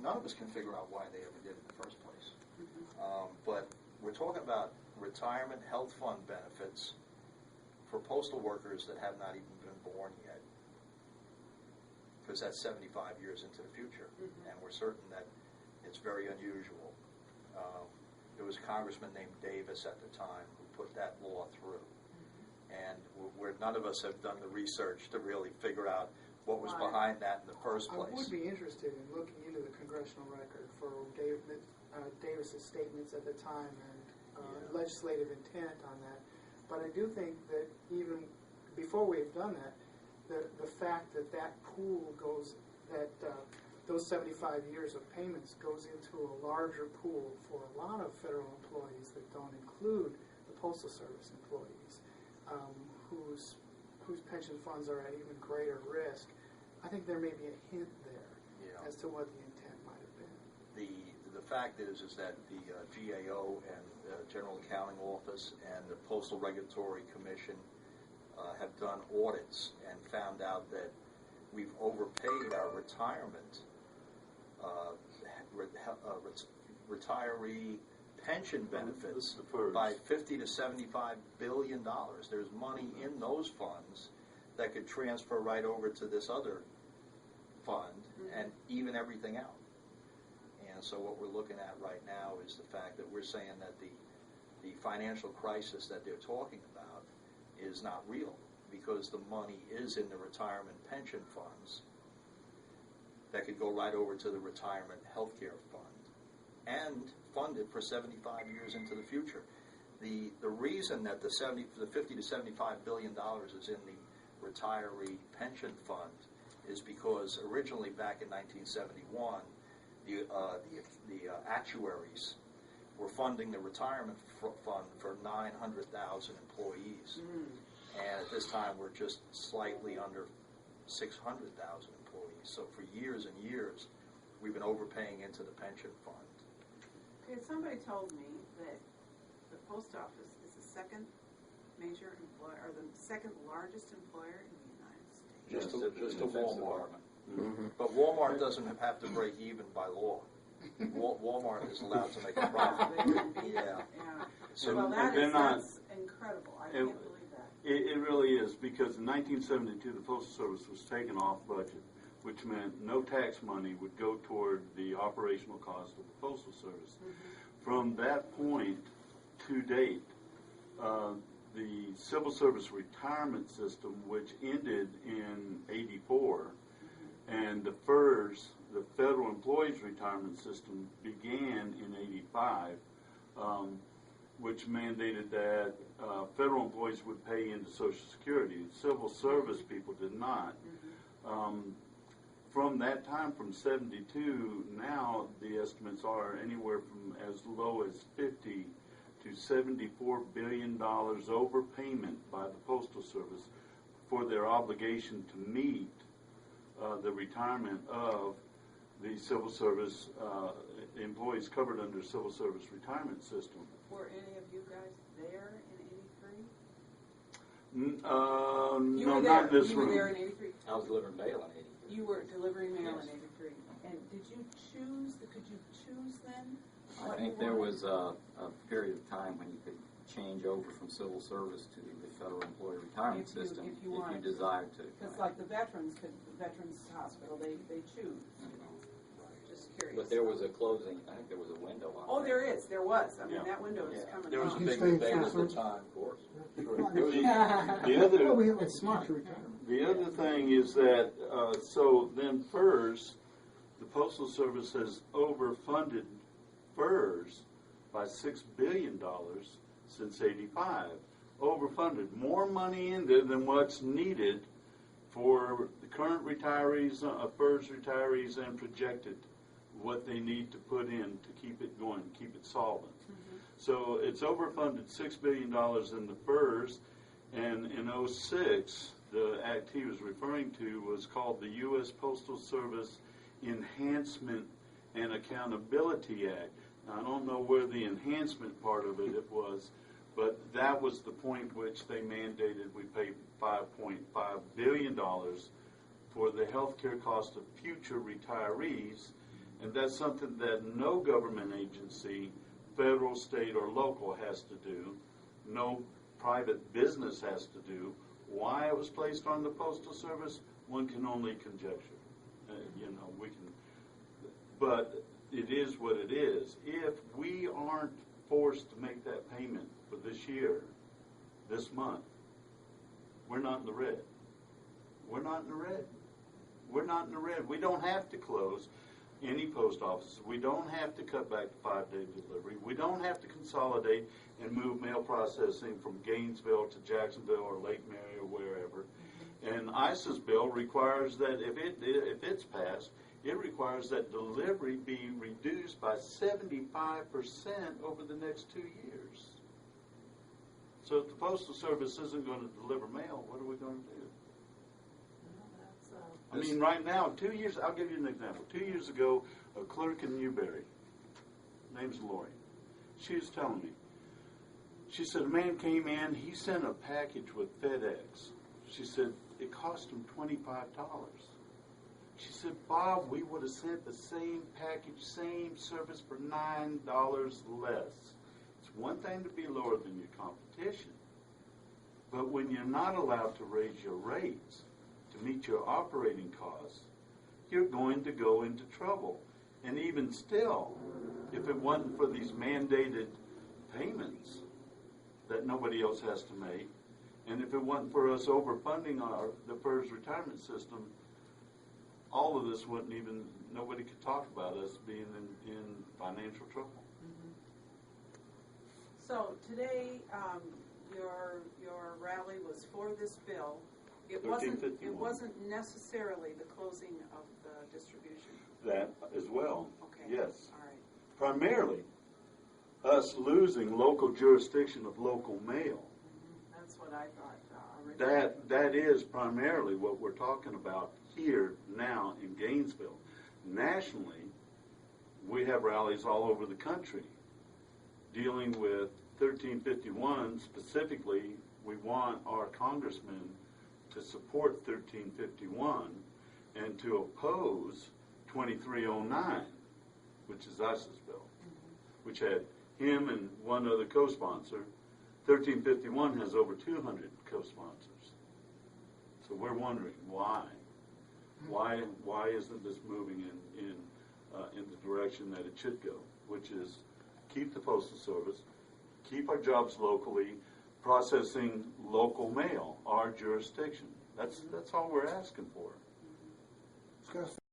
none of us can figure out why they ever did it in the first place. But we're talking about retirement health fund benefits for postal workers that have not even been born yet, because that's 75 years into the future, and we're certain that it's very unusual. There was a congressman named Davis at the time who put that law through, and where none of us have done the research to really figure out what was behind that in the first place. I would be interested in looking into the congressional record for Davis's statements at the time and legislative intent on that. But I do think that even before we've done that, the fact that that pool goes, those 75 years of payments goes into a larger pool for a lot of federal employees that don't include the Postal Service employees, whose pension funds are at even greater risk. I think there may be a hint there as to what the intent might have been. The fact is that the GAO and the General Accounting Office and the Postal Regulatory Commission have done audits and found out that we've overpaid our retiree pension benefits by $50 to $75 billion. There's money in those funds that could transfer right over to this other fund and even everything out. And so what we're looking at right now is the fact that we're saying that the financial crisis that they're talking about is not real, because the money is in the retirement pension funds that could go right over to the retirement health care fund and fund it for 75 years into the future. The reason that the 50 to 75 billion dollars is in the retiree pension fund is because originally back in 1971, the actuaries were funding the retirement fund for 900,000 employees. And at this time, we're just slightly under 600,000 employees. So for years and years, we've been overpaying into the pension fund. Okay, somebody told me that the post office is the second major employer, or the second largest employer in the United States. Just to Walmart. But Walmart doesn't have to break even by law. Walmart is allowed to make a profit. So well, that's incredible. I can't believe that. It really is, because in 1972 the Postal Service was taken off budget, which meant no tax money would go toward the operational cost of the Postal Service. From that point to date, the Civil Service retirement system, which ended in '84, and the FERS, the Federal Employees Retirement System, began in '85, which mandated that federal employees would pay into Social Security. Civil service people did not. From that time, from '72, now the estimates are anywhere from as low as $50 to $74 billion overpayment by the Postal Service for their obligation to meet the retirement of the Civil Service employees covered under Civil Service retirement system. Were any of you guys there in '83? No, not this room. You were there in '83? I was delivering mail in '83. You were delivering mail in '83. And could you choose then? I think there was a period of time when you could change over from civil service to the federal employee retirement system if you desired to. Because like the Veterans Hospital, they choose. Just curious. But there was a closing. I think there was a window on. Oh, there was. I mean, that window is coming. There was a big debate at the time, of course. The other thing is that so then FERS, the Postal Service has overfunded FERS by $6 billion since '85. Overfunded, more money in there than what's needed for the current retirees, FERS retirees, and projected what they need to put in to keep it going, keep it solvent. So it's overfunded $6 billion in the FERS, and in '06, the act he was referring to was called the U.S. Postal Service Enhancement and Accountability Act. Now, I don't know where the enhancement part of it was, but that was the point which they mandated we pay $5.5 billion for the health care cost of future retirees, And that's something that no government agency, federal, state, or local has to do. No private business has to do. Why it was placed on the Postal Service, one can only conjecture. We can, but it is what it is. If we aren't forced to make that payment for this year, this month, we're not in the red. We're not in the red. We're not in the red. We don't have to close any post offices. We don't have to cut back to 5-day delivery. We don't have to consolidate and move mail processing from Gainesville to Jacksonville or Lake Mary or wherever. And ICE's bill requires that if it's passed, it requires that delivery be reduced by 75% over the next 2 years. So if the Postal Service isn't going to deliver mail, what are we going to do? I mean, right now, 2 years, I'll give you an example. 2 years ago, a clerk in Newberry, name's Lori, she was telling me, she said, a man came in, he sent a package with FedEx. She said, it cost him $25. She said, Bob, we would have sent the same package, same service for $9 less. It's one thing to be lower than your competition, but when you're not allowed to raise your rates to meet your operating costs, you're going to go into trouble. And even still, if it wasn't for these mandated payments that nobody else has to make, and if it wasn't for us overfunding the FERS retirement system, all of this wouldn't even, nobody could talk about us being in financial trouble. So today, your rally was for this bill. It wasn't necessarily the closing of the distribution. That as well. Okay. Yes. All right. Primarily, us losing local jurisdiction of local mail. That's what I thought originally. That is primarily what we're talking about here now in Gainesville. Nationally, we have rallies all over the country dealing with 1351. Specifically, we want our congressmen to support 1351 and to oppose 2309, which is ICE's bill, which had him and one other co-sponsor. 1351 has over 200 co-sponsors. So we're wondering why. Why isn't this moving in the direction that it should go, which is keep the Postal Service, keep our jobs locally, processing local mail, our jurisdiction. That's all we're asking for.